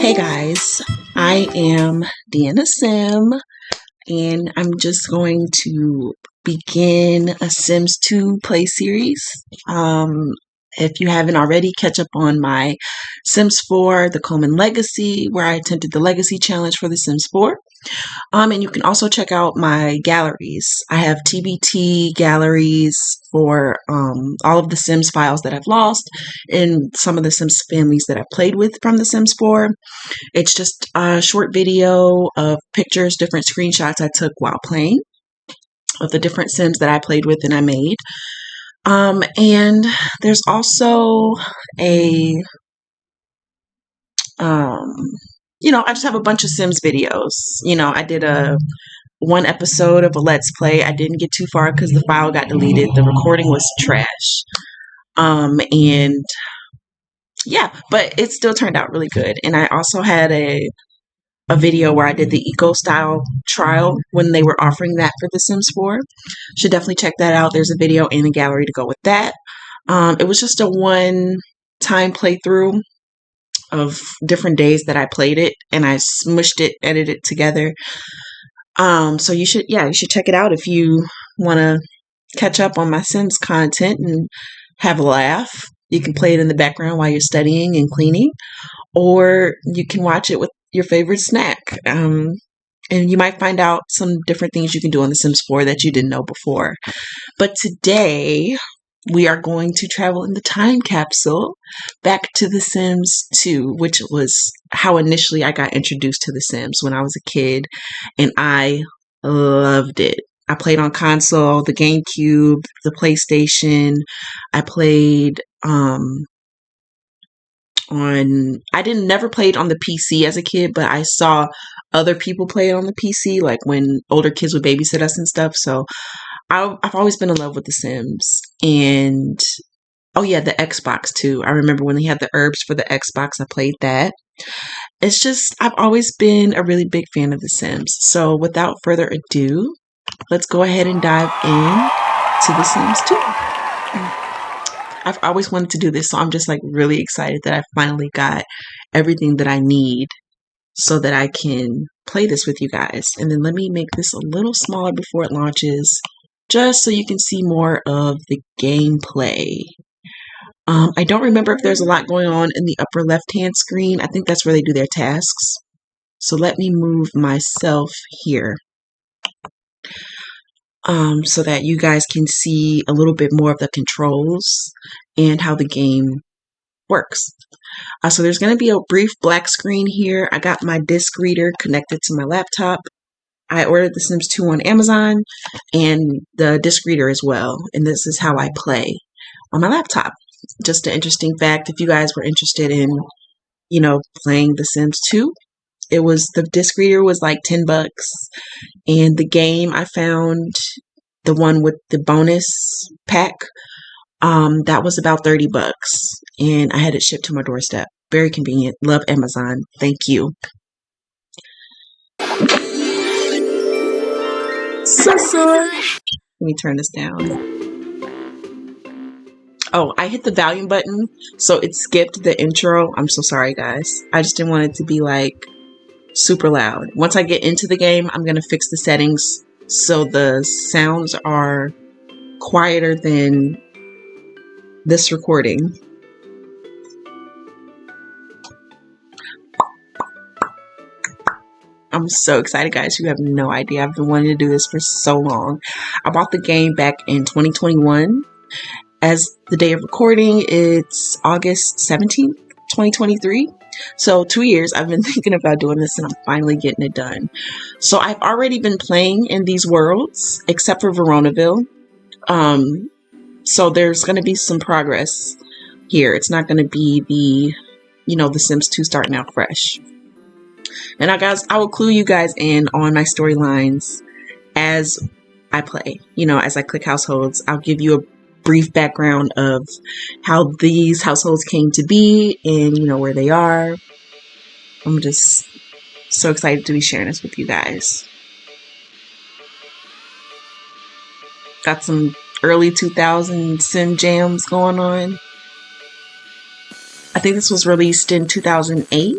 Hey guys, I am Deanna Sim, and I'm just going to begin a Sims 2 play series. If you haven't already, catch up on my Sims 4, The Coleman Legacy, where I attempted the Legacy Challenge for The Sims 4. And you can also check out my galleries. I have TBT galleries for all of the Sims files that I've lost and some of the Sims families that I played with from The Sims 4. It's just a short video of pictures, different screenshots I took while playing of the different Sims that I played with and I made. And there's also a, I just have a bunch of Sims videos. I did one episode of a Let's Play. I didn't get too far because the file got deleted. The recording was trash. And yeah, but it still turned out really good. And I also had a video where I did the eco style trial when they were offering that for The Sims 4. Should definitely check that out. There's a video and a gallery to go with that. It was just a one-time playthrough of different days that I played it, and I smushed it, edited it together. So you should check it out if you want to catch up on my Sims content and have a laugh. You can play it in the background while you're studying and cleaning, or you can watch it with your favorite snack. And you might find out some different things you can do on The Sims 4 that you didn't know before. But today, we are going to travel in the time capsule back to The Sims 2, which was how initially I got introduced to The Sims when I was a kid, and I loved it. I played on console, the GameCube, the PlayStation. I played never played on the PC as a kid, but I saw other people play it on the PC, like when older kids would babysit us and stuff. So I've always been in love with The Sims. And oh yeah, the Xbox too. I remember when they had the herbs for the Xbox, I played that. It's just, I've always been a really big fan of The Sims. So without further ado, let's go ahead and dive in to The Sims 2. I've always wanted to do this, so I'm just like really excited that I finally got everything that I need so that I can play this with you guys. And then let me make this a little smaller before it launches, just so you can see more of the gameplay. I don't remember if there's a lot going on in the upper left-hand screen. I think that's where they do their tasks. So let me move myself here. So that you guys can see a little bit more of the controls and how the game works. So there's going to be a brief black screen here. I got my disc reader connected to my laptop. I ordered The Sims 2 on Amazon and the disc reader as well. And this is how I play on my laptop. Just an interesting fact, if you guys were interested in, playing The Sims 2, the disc reader was like $10, and the game I found, the one with the bonus pack, that was about $30, and I had it shipped to my doorstep. Very convenient. Love Amazon. Thank you. So sorry. Let me turn this down. Oh, I hit the volume button, so it skipped the intro. I'm so sorry, guys. I just didn't want it to be like super loud. Once I get into the game, I'm going to fix the settings so the sounds are quieter than this recording. I'm so excited, guys. You have no idea. I've been wanting to do this for so long. I bought the game back in 2021. As the day of recording, it's August 17th, 2023. So 2 years I've been thinking about doing this, and I'm finally getting it done. So I've already been playing in these worlds, except for Veronaville. So there's going to be some progress here. It's not going to be the Sims 2 starting out fresh. And I will clue you guys in on my storylines as I play. As I click households, I'll give you a brief background of how these households came to be and, where they are. I'm just so excited to be sharing this with you guys. Got some early 2000 sim jams going on. I think this was released in 2008.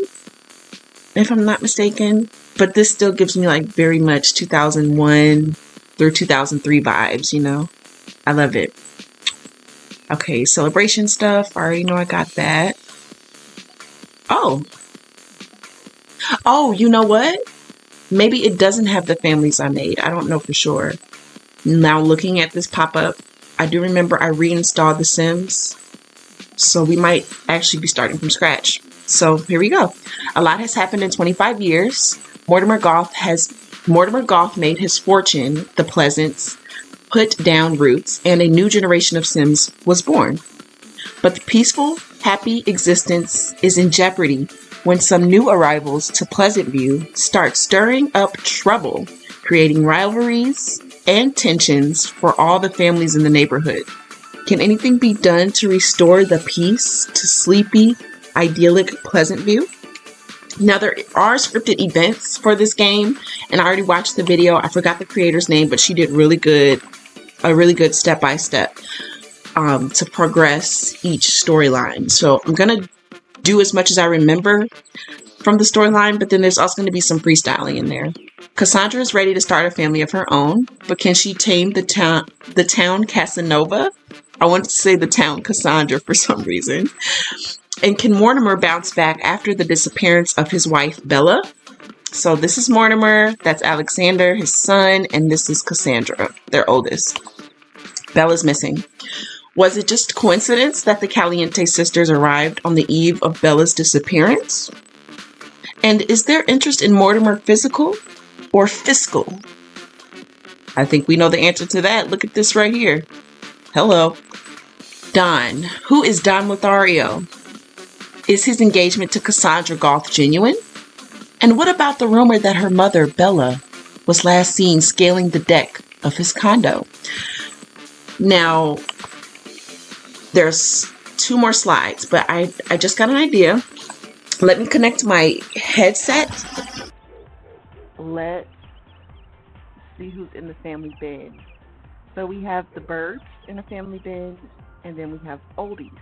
if I'm not mistaken. But this still gives me like very much 2001 through 2003 vibes, you know? I love it. Okay, celebration stuff. I already know I got that. Oh, oh, you know what? Maybe it doesn't have the families I made. I don't know for sure. Now looking at this pop up, I do remember I reinstalled The Sims. So we might actually be starting from scratch. So here we go. A lot has happened in 25 years. Mortimer Goth made his fortune. The Pleasants put down roots, and a new generation of Sims was born. But the peaceful, happy existence is in jeopardy when some new arrivals to Pleasantville start stirring up trouble, creating rivalries and tensions for all the families in the neighborhood. Can anything be done to restore the peace to sleepy, idyllic Pleasantville? Now, there are scripted events for this game, and I already watched the video. I forgot the creator's name, but she did a really good step by step to progress each storyline. So I'm going to do as much as I remember from the storyline, but then there's also going to be some freestyling in there. Cassandra is ready to start a family of her own, but can she tame the town Casanova? I want to say the town Cassandra for some reason. And can Mortimer bounce back after the disappearance of his wife, Bella? So this is Mortimer, that's Alexander, his son, and this is Cassandra, their oldest. Bella's missing. Was it just coincidence that the Caliente sisters arrived on the eve of Bella's disappearance? And is their interest in Mortimer physical or fiscal? I think we know the answer to that. Look at this right here. Hello. Don. Who is Don Lothario? Is his engagement to Cassandra Goth genuine? And what about the rumor that her mother, Bella, was last seen scaling the deck of his condo? Now, there's 2 more slides, but I just got an idea. Let me connect my headset. Let's see who's in the family bin. So we have the Birds in the family bin, and then we have oldies.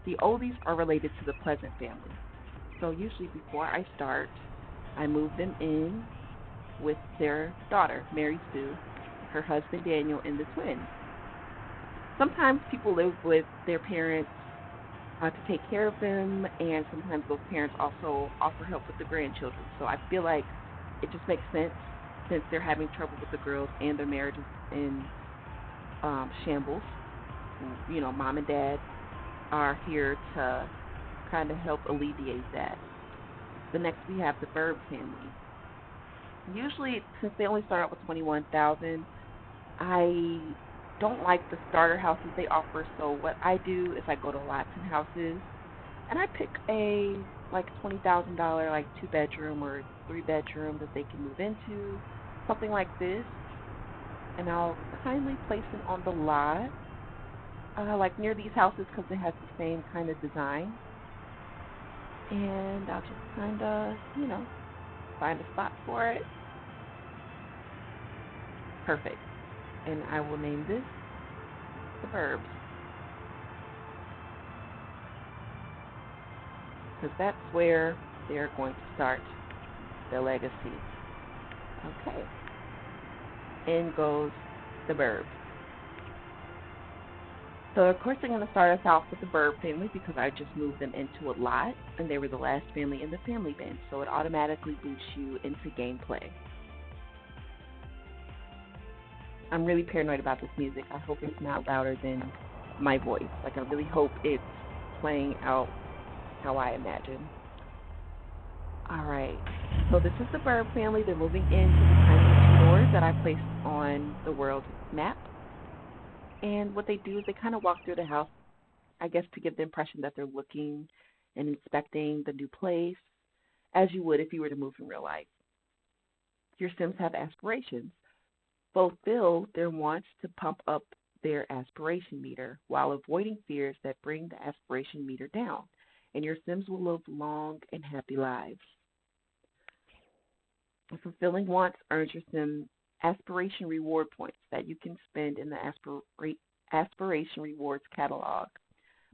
The oldies are related to the Pleasant family. So usually before I start, I move them in with their daughter, Mary Sue, her husband Daniel, and the twins. Sometimes people live with their parents to take care of them, and sometimes those parents also offer help with the grandchildren. So I feel like it just makes sense since they're having trouble with the girls and their marriage is in shambles. You know, mom and dad are here to kind of help alleviate that. The next we have the Verb family. Usually, since they only start out with 21,000, I don't like the starter houses they offer. So what I do is I go to lots and houses, and I pick a like $20,000 like 2-bedroom or 3-bedroom that they can move into, something like this, and I'll kindly place it on the lot, like near these houses because it has the same kind of design. And I'll just kind of, find a spot for it. Perfect. And I will name this the Burbs, because that's where they're going to start their legacy. Okay. In goes the Burbs. So of course they're going to start us off with the Burb family because I just moved them into a lot and they were the last family in the family bin. So it automatically boots you into gameplay. I'm really paranoid about this music. I hope it's not louder than my voice. Like I really hope it's playing out how I imagine. Alright. So this is the Burb family. They're moving into the tiny doors that I placed on the world map. And what they do is they kind of walk through the house, I guess, to give the impression that they're looking and inspecting the new place, as you would if you were to move in real life. Your Sims have aspirations. Fulfill their wants to pump up their aspiration meter while avoiding fears that bring the aspiration meter down. And your Sims will live long and happy lives. Fulfilling wants earns your Sim aspiration reward points that you can spend in the aspiration rewards catalog.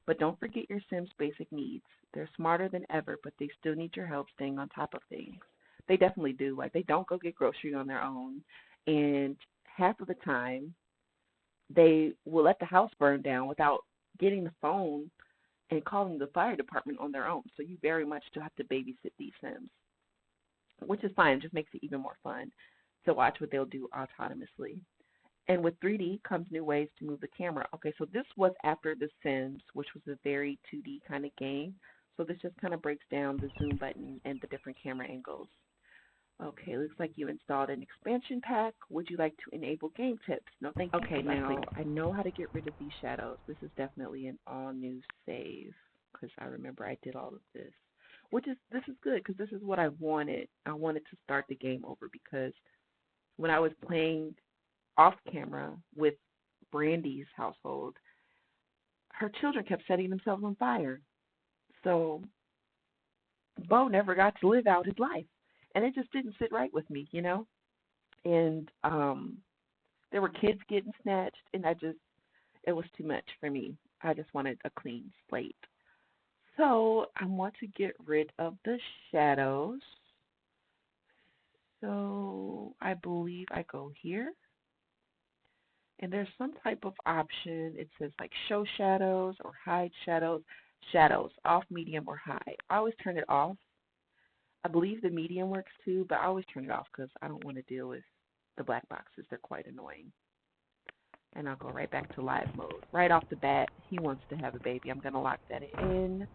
But don't forget your Sims' basic needs. They're smarter than ever, but they still need your help staying on top of things. They definitely do. Like, they don't go get groceries on their own. And half of the time, they will let the house burn down without getting the phone and calling the fire department on their own. So you very much still have to babysit these Sims, which is fine. It just makes it even more fun to watch what they'll do autonomously. And with 3D comes new ways to move the camera. Okay, so this was after The Sims, which was a very 2D kind of game. So this just kind of breaks down the zoom button and the different camera angles. Okay, looks like you installed an expansion pack. Would you like to enable game tips? No, thank you. Okay, now I know how to get rid of these shadows. This is definitely an all new save because I remember I did all of this. This is good because this is what I wanted. I wanted to start the game over because when I was playing off camera with Brandy's household, her children kept setting themselves on fire. So Bo never got to live out his life. And it just didn't sit right with me, you know? And there were kids getting snatched, and it was too much for me. I just wanted a clean slate. So I want to get rid of the shadows. So I believe I go here. And there's some type of option. It says like show shadows or hide shadows. Shadows, off, medium, or high. I always turn it off. I believe the medium works too, but I always turn it off because I don't want to deal with the black boxes. They're quite annoying. And I'll go right back to live mode. Right off the bat, he wants to have a baby. I'm going to lock that in.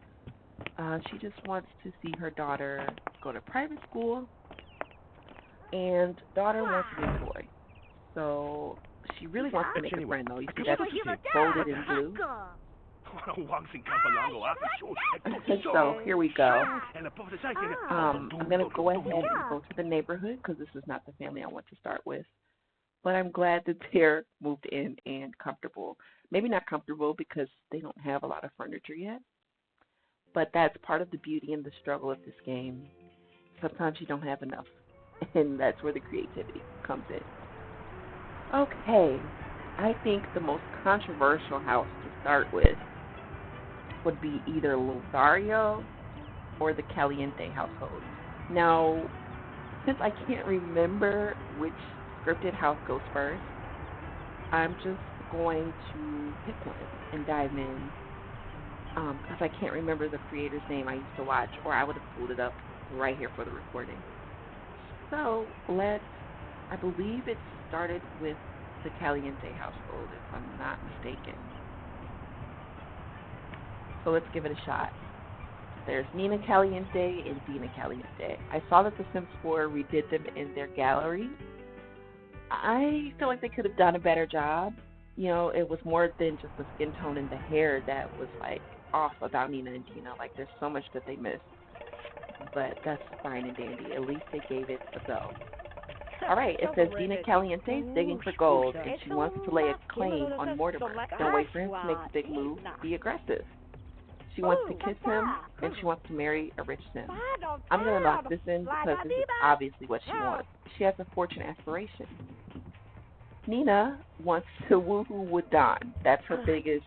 She just wants to see her daughter go to private school. And daughter wants a new toy. So she really wants to make a friend, though. You see that's folded in blue. So here we go. I'm going to go ahead and go to the neighborhood because this is not the family I want to start with. But I'm glad that they're moved in and comfortable. Maybe not comfortable because they don't have a lot of furniture yet. But that's part of the beauty and the struggle of this game. Sometimes you don't have enough. And that's where the creativity comes in. Okay. I think the most controversial house to start with would be either Lothario or the Caliente household. Now, since I can't remember which scripted house goes first, I'm just going to pick one and dive in because I can't remember the creator's name I used to watch, or I would have pulled it up right here for the recording. So I believe it started with the Caliente household, if I'm not mistaken. So let's give it a shot. There's Nina Caliente and Dina Caliente. I saw that the Sims 4 redid them in their gallery. I feel like they could have done a better job. You know, it was more than just the skin tone and the hair that was like off about Nina and Dina. Like there's so much that they missed. But that's fine and dandy. At least they gave it a go. Alright, it says Dina Caliente is digging for gold and she wants to lay a claim on Mortimer. Don't wait for him to make the big move. Be aggressive. She wants to kiss him, and she wants to marry a rich Sim. I'm going to lock this in because this is obviously what she wants. She has a fortune aspiration. Nina wants to woohoo with Don. That's her biggest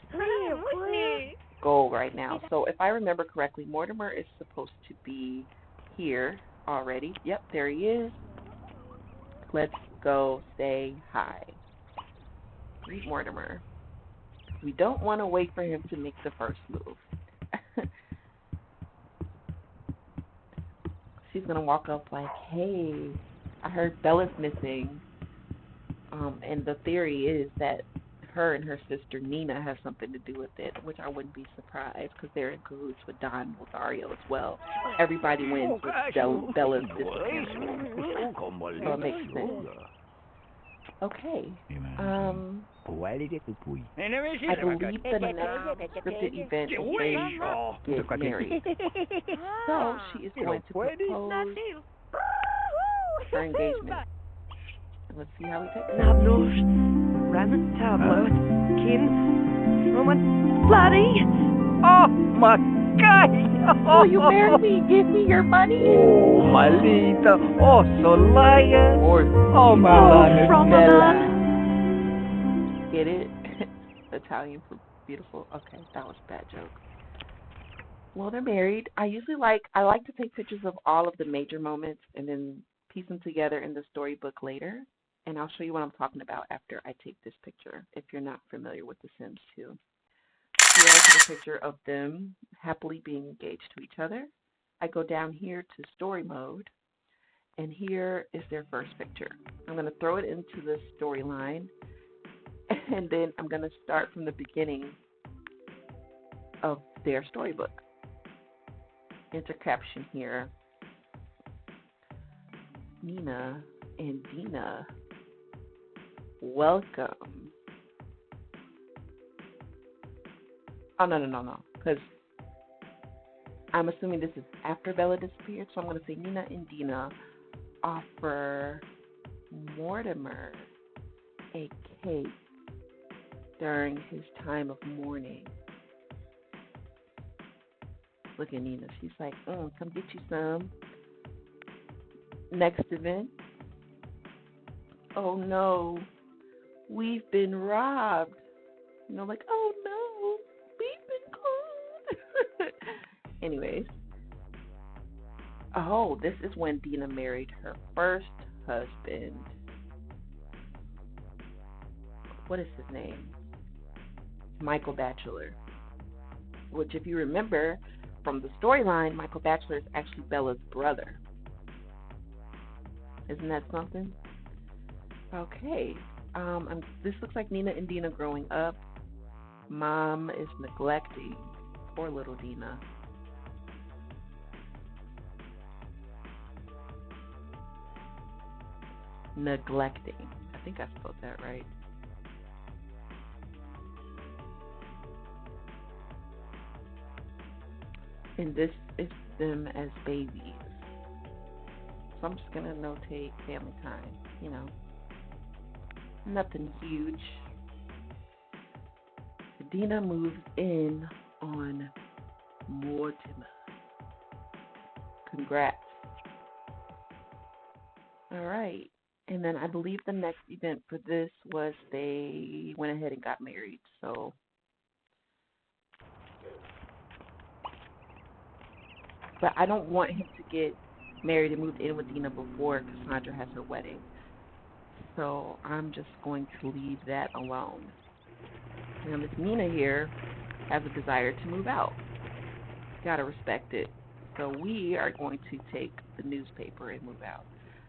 goal right now. So if I remember correctly, Mortimer is supposed to be here already. Yep, there he is. Let's go say hi. Greet Mortimer. We don't want to wait for him to make the first move. She's going to walk up like, hey, I heard Bella's missing. And the theory is that her and her sister Nina have something to do with it, which I wouldn't be surprised because they're in cahoots with Don Lothario as well. Everybody wins with Bella's disappearance. So it makes sense. Okay. I believe the next scripted event is they get married. So she is going to propose her engagement. Let's see how we take it. Nabnos, Ramen tablet, kin, Roman, bloody. Oh my God! Will you marry me? Give me your money. Oh, Malita. Oh, Solaya. Oh, Malana. Bella. Get it? Italian for beautiful? Okay, that was a bad joke. Well, they're married. I like to take pictures of all of the major moments and then piece them together in the storybook later. And I'll show you what I'm talking about after I take this picture, if you're not familiar with The Sims 2. Here I take a picture of them happily being engaged to each other. I go down here to story mode, and here is their first picture. I'm going to throw it into the storyline, and then I'm going to start from the beginning of their storybook. Enter caption here. Nina and Dina, welcome. Oh, no. Because I'm assuming this is after Bella disappeared, so I'm going to say Nina and Dina offer Mortimer a cake during his time of mourning. Look at Nina. She's like, come get you some. Next event. Oh no, we've been robbed. Like, oh no, we've been caught. Anyways. Oh, this is when Dina married her first husband. What is his name? Michael Batchelor. Which, if you remember from the storyline, Michael Batchelor is actually Bella's brother. Isn't that something? Okay. This looks like Nina and Dina growing up. Mom is neglecting poor little Dina. Neglecting. I think I spelled that right. And this is them as babies. So I'm just going to notate family time, Nothing huge. Dina moves in on Mortimer. Congrats. All right. And then I believe the next event for this was they went ahead and got married. So, but I don't want him to get married and moved in with Dina before Cassandra has her wedding. So I'm just going to leave that alone. Now Miss Nina here has a desire to move out. Gotta respect it. So we are going to take the newspaper and move out.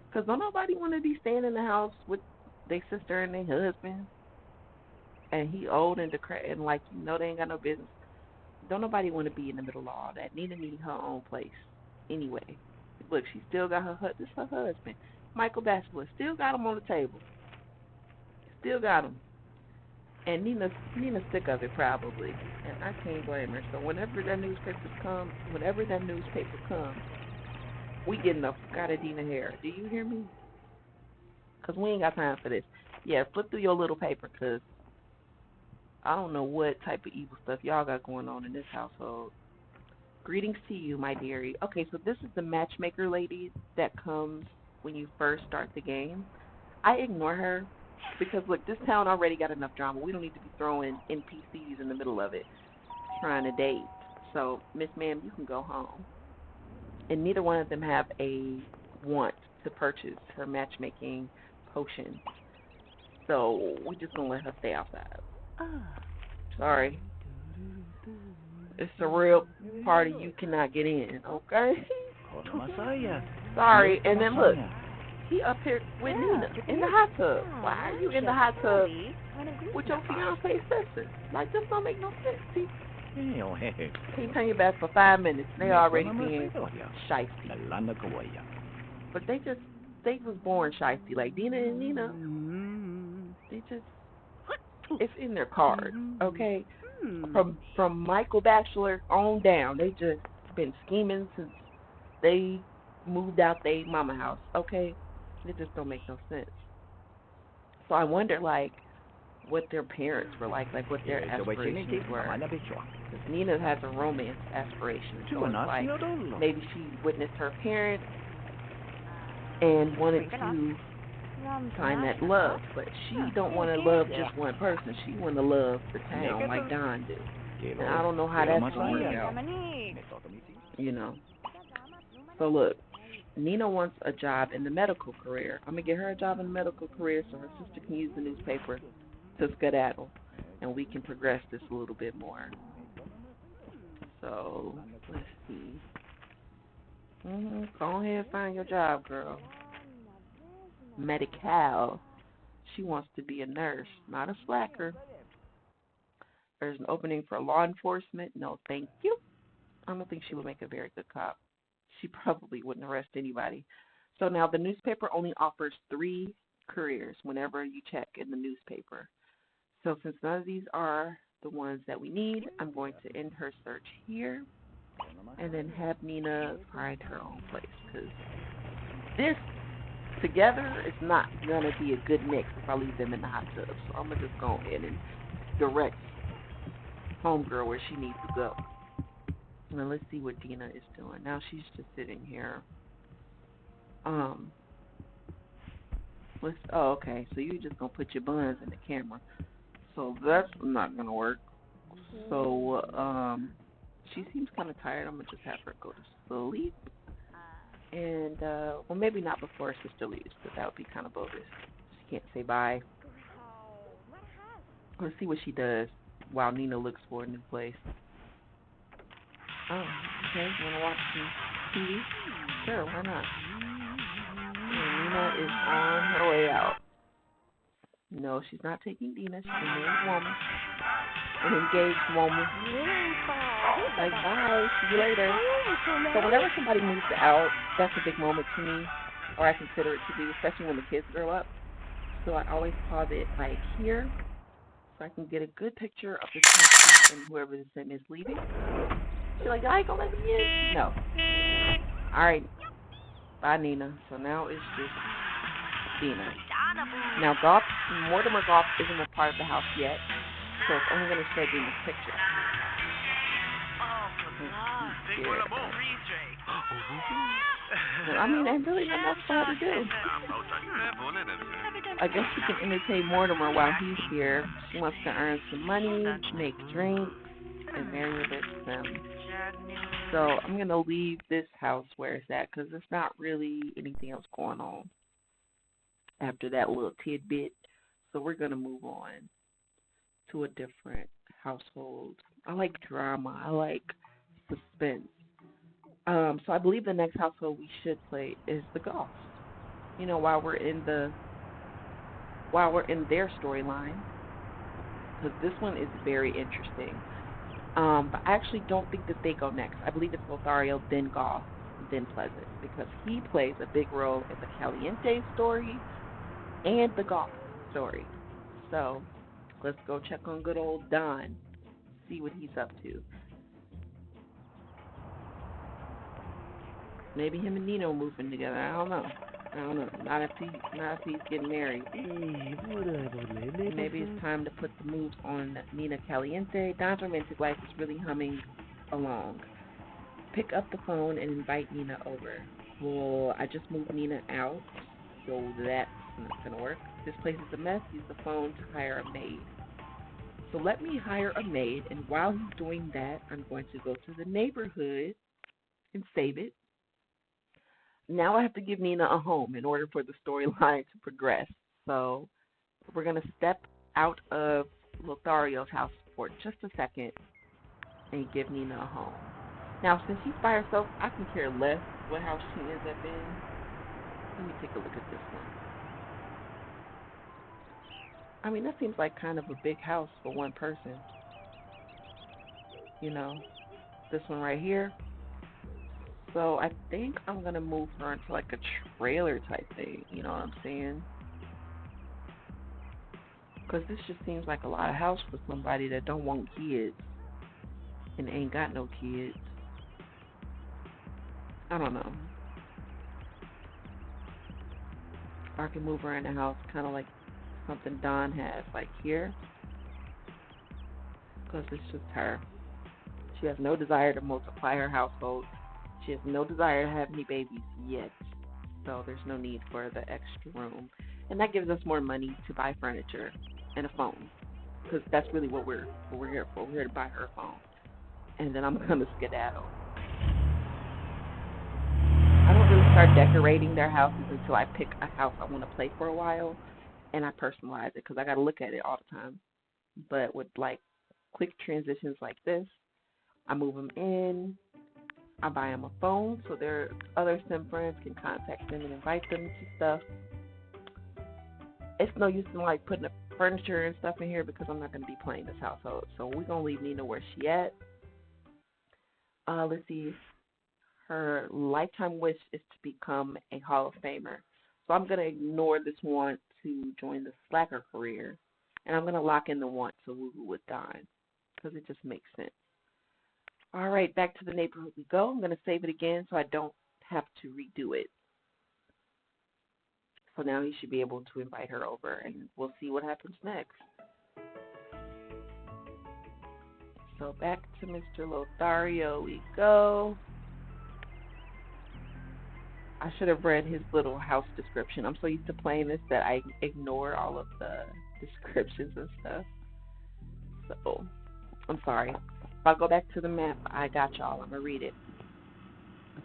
Because don't nobody want to be staying in the house with their sister and their husband. And he old and decrepit and they ain't got no business. Don't nobody want to be in the middle of all that. Nina needs her own place. Anyway. Look, she still got this her husband. Michael Batchelor. Still got him on the table. Still got him. And Nina's sick of it probably. And I can't blame her. So whenever that newspaper comes, we getting the fuck out of Dina hair. Do you hear me? Because we ain't got time for this. Yeah, flip through your little paper because I don't know what type of evil stuff y'all got going on in this household. Greetings to you, my dearie. Okay, so this is the matchmaker lady that comes when you first start the game. I ignore her because, look, this town already got enough drama. We don't need to be throwing NPCs in the middle of it trying to date. So, Miss Ma'am, you can go home. And neither one of them have a want to purchase her matchmaking potion. So, we're just going to let her stay outside. Sorry. It's a real party you cannot get in, okay? Sorry. And then look, he up here with Nina in the hot tub. Why are you in the hot tub with your fiance's sister? Like, this don't make no sense. See? Can't turn your back for 5 minutes. They already being shiesty. But they was born shiesty. Like Dina and Nina, it's in their cards, okay? From Michael Batchelor on down, they just been scheming since they moved out their mama house, okay? It just don't make no sense. So I wonder, what their parents were like what their aspirations were. Because Nina has a romance aspiration. So it's maybe she witnessed her parents and wanted to find that love, but she don't want to love just one person. She want to love the town like Don do. And I don't know how that's going to work out, you know. So look, Nina wants a job in the medical career. I'm going to get her a job in the medical career so her sister can use the newspaper to skedaddle, and we can progress this a little bit more. So, let's see. Go ahead and find your job, girl. Medical. She wants to be a nurse, not a slacker. There's an opening for law enforcement. No, thank you. I don't think she would make a very good cop. She probably wouldn't arrest anybody. So now the newspaper only offers 3 careers whenever you check in the newspaper. So since none of these are the ones that we need, I'm going to end her search here and then have Nina find her own place, because this together is not going to be a good mix if I leave them in the hot tub. So I'm going to just go ahead and direct homegirl where she needs to go. Now let's see what Dina is doing. Now she's just sitting here. Okay, so you're just going to put your buns in the camera. So that's not going to work. So, she seems kind of tired. I'm going to just have her go to sleep. And, well, maybe not before her sister leaves, because that would be kind of bogus. She can't say bye. Let's see what she does while Nina looks for a new place. Oh, okay. You want to watch some TV? Sure, why not? And Nina is on her way out. No, she's not taking Dina. She's a married woman. An engaged woman. Like, bye. See you later. So whenever somebody moves out, that's a big moment to me, or I consider it to be, especially when the kids grow up. So I always pause it like here, so I can get a good picture of the person and whoever the sim is leaving. She's like, I ain't gonna let me in. No. All right. Bye, Nina. So now it's just Dina. Now, Mortimer Golf isn't a part of the house yet, so it's only going to show Dina's picture. I mean, there's really not much for her to do. I guess she can entertain Mortimer while he's here. She wants to earn some money, make drinks, and marry a rich sim. So I'm going to leave this house where it's at, because there's not really anything else going on after that little tidbit. So we're going to move on to a different household. I like drama. I like suspense. So I believe the next household we should play is the Goths. You know, while we're in their storyline, because this one is very interesting. But I actually don't think that they go next. I believe it's Lothario, then Goth, then Pleasant, because he plays a big role in the Caliente story and the Goth story. So let's go check on good old Don, see what he's up to. Maybe him and Nino moving together. I don't know. Not if he's getting married. Maybe it's time to put the moves on Nina Caliente. Don's romantic life is really humming along. Pick up the phone and invite Nina over. Well, I just moved Nina out, so that's not going to work. This place is a mess. Use the phone to hire a maid. So let me hire a maid, and while he's doing that, I'm going to go to the neighborhood and save it. Now I have to give Nina a home in order for the storyline to progress. So we're going to step out of Lothario's house for just a second and give Nina a home. Now, since she's by herself, I can care less what house she ends up in. Let me take a look at this one. I mean, that seems like kind of a big house for one person. You know, this one right here. So I think I'm going to move her into like a trailer type thing, you know what I'm saying? Because this just seems like a lot of house for somebody that don't want kids and ain't got no kids. I don't know. Or I can move her in the house kind of like something Dawn has, like here. Because it's just her. She has no desire to multiply her household. She has no desire to have any babies yet. So there's no need for the extra room. And that gives us more money to buy furniture and a phone. Because that's really what we're here for. We're here to buy her a phone. And then I'm going to skedaddle. I don't really start decorating their houses until I pick a house I want to play for a while. And I personalize it because I got to look at it all the time. But with like quick transitions like this, I move them in. I buy them a phone so their other sim friends can contact them and invite them to stuff. It's no use in like putting up furniture and stuff in here because I'm not going to be playing this household. So we're going to leave Nina where she at. Let's see. Her lifetime wish is to become a Hall of Famer. So I'm going to ignore this want to join the slacker career. And I'm going to lock in the want to woo-hoo with Don because it just makes sense. All right, back to the neighborhood we go. I'm going to save it again so I don't have to redo it. So now he should be able to invite her over, and we'll see what happens next. So back to Mr. Lothario we go. I should have read his little house description. I'm so used to playing this that I ignore all of the descriptions and stuff. So, I'm sorry. If I go back to the map, I got y'all. I'm going to read it.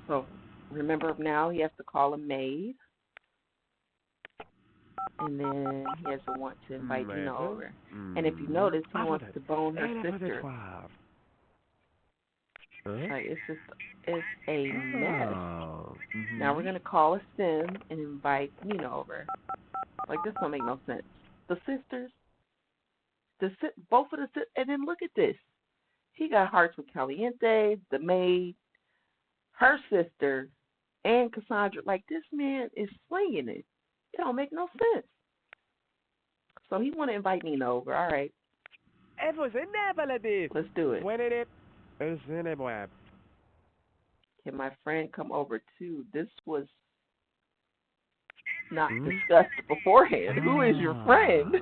So, remember now he has to call a maid. And then he has to want to invite Nina over. And if you notice, he wants to bone her sister. Like, it's a mess. Now we're going to call a sim and invite Nina over. Like, this don't make no sense. The sisters, both of the sisters, and then look at this. He got hearts with Caliente, the maid, her sister, and Cassandra. Like, this man is slinging it. It don't make no sense. So he want to invite Nina over. All right. Let's do it. Can my friend come over too? This was not discussed beforehand. Who is your friend?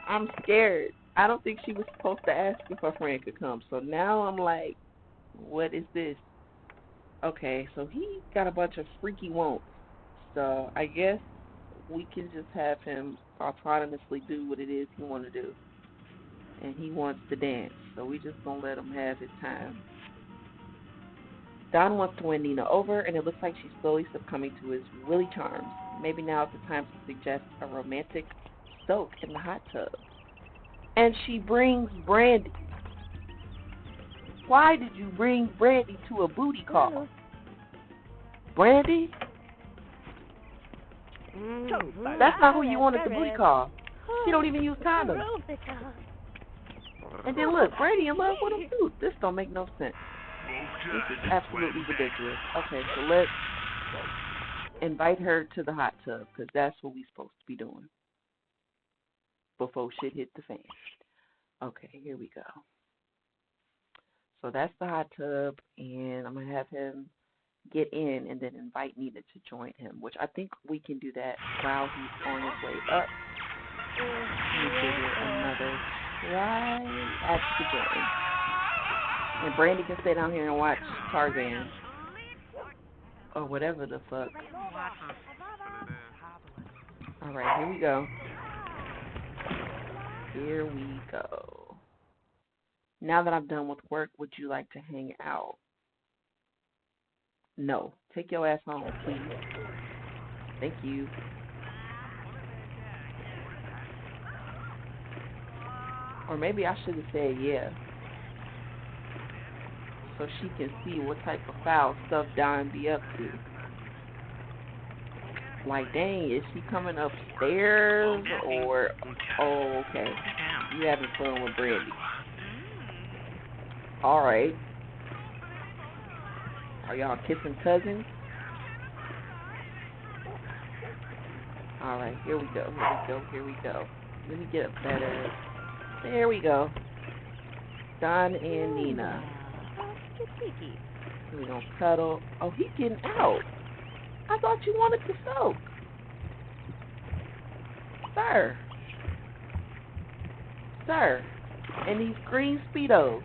I'm scared. I don't think she was supposed to ask if her friend could come. So now I'm like, what is this? Okay, so he got a bunch of freaky wants. So I guess we can just have him autonomously do what it is he want to do. And he wants to dance. So we just gonna let him have his time. Don wants to win Nina over, and it looks like she's slowly succumbing to his willy charms. Maybe now is the time to suggest a romantic soak in the hot tub. And she brings Brandy. Why did you bring Brandy to a booty call? Brandy? That's not who you want at the booty call. She don't even use condoms. And then look, Brandy in love with him too. This don't make no sense. This is absolutely ridiculous. Okay, so let's invite her to the hot tub because that's what we're supposed to be doing before shit hit the fan. Okay, here we go. So that's the hot tub, and I'm going to have him get in and then invite Nina to join him, which I think we can do that while he's on his way up. Let me give it another try. Add to join. And Brandy can stay down here and watch Tarzan. Or whatever the fuck. Alright, here we go. Here we go. Now that I'm done with work, would you like to hang out? No. Take your ass home, please. Thank you. Or maybe I should have said yeah. So she can see what type of foul stuff Don be up to. Like, dang, is she coming upstairs or... Oh, okay. You having fun with Brandy. Alright. Are y'all kissing cousins? Alright, here we go. Let me get a better... There we go. Don and Nina. We're gonna cuddle. Oh, he's getting out. I thought you wanted to soak. Sir. And these green Speedos.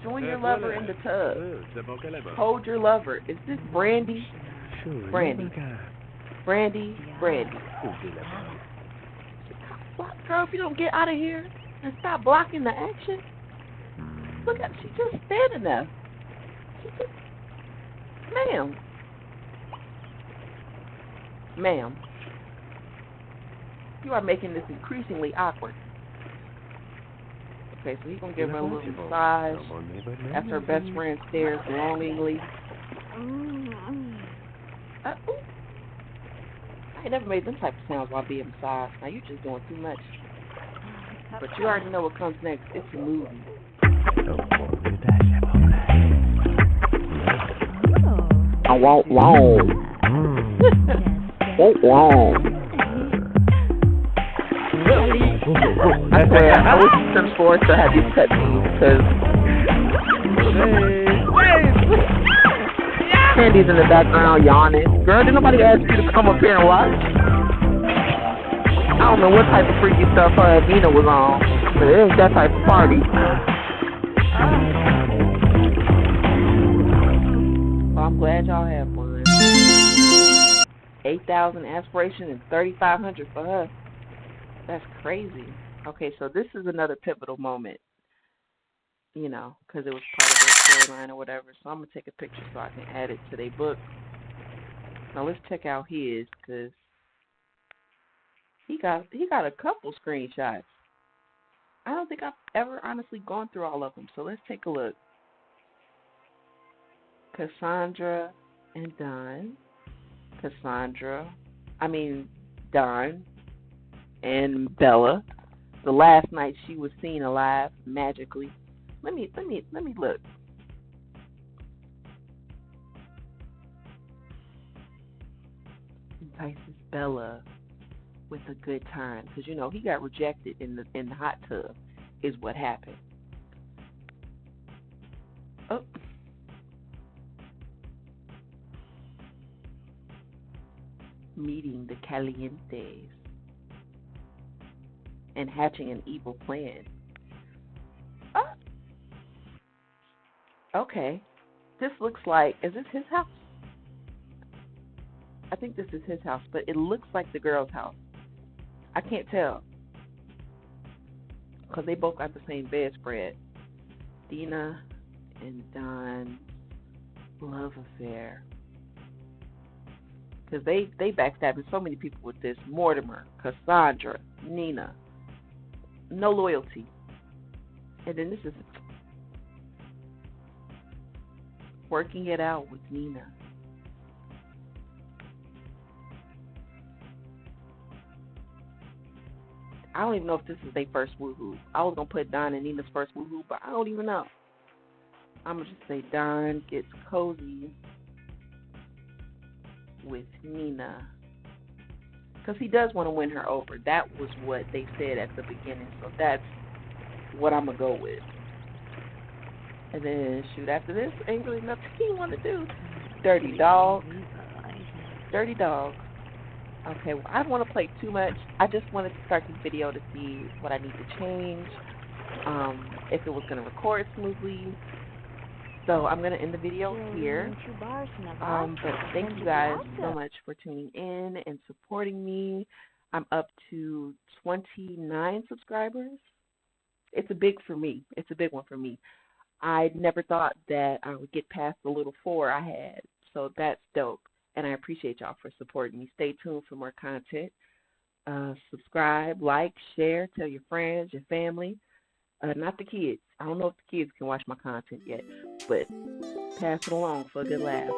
Join your lover in the tub. Hold your lover. Is this Brandy? Brandy. Brandy. Girl, if you don't get out of here and stop blocking the action. Look at, she's just standing there. Ma'am, you are making this increasingly awkward. Okay, so he's going to give her a little massage as her best friend stares longingly. I ain't never made them type of sounds while being massaged. Now, you're just doing too much. But you already know what comes next. It's a movie. I won't long. Won't long. I swear, I wish Sims 4 still had these cutscenes, because Candy's in the background yawning. Girl, did nobody ask you to come up here and watch? I don't know what type of freaky stuff her and Nina was on, but it ain't that type of party. Well, I'm glad y'all have fun. 8,000 aspiration and 3,500 for her. That's crazy. Okay, so this is another pivotal moment, you know, because it was part of their storyline or whatever. So I'm going to take a picture so I can add it to their book. Now let's check out his, because he got a couple screenshots. I don't think I've ever honestly gone through all of them. So let's take a look. Cassandra and Don. Don and Bella. The last night she was seen alive magically. Let me look. Entices Bella with a good time, because you know he got rejected in the hot tub, is what happened. Oh. Meeting the Calientes and hatching an evil plan. Oh. Okay. This looks like, is this his house? I think this is his house, but it looks like the girl's house. I can't tell, because they both got the same bedspread. Dina and Don love affair. Because they backstabbing so many people with this. Mortimer, Cassandra, Nina. No loyalty. And then this is working it out with Nina. I don't even know if this is their first woohoo. I was going to put Don and Nina's first woohoo, but I don't even know. I'm going to just say Don gets cozy with Nina, because he does want to win her over. That was what they said at the beginning, so that's what I'm going to go with. And then, shoot, after this, ain't really nothing he want to do. Dirty dog. Okay, well, I don't want to play too much. I just wanted to start this video to see what I need to change, if it was going to record smoothly. So I'm going to end the video here. But thank you guys so much for tuning in and supporting me. I'm up to 29 subscribers. It's a big one for me. I never thought that I would get past the little 4 I had. So that's dope. And I appreciate y'all for supporting me. Stay tuned for more content. Subscribe, like, share, tell your friends, your family. Not the kids. I don't know if the kids can watch my content yet, but pass it along for a good laugh.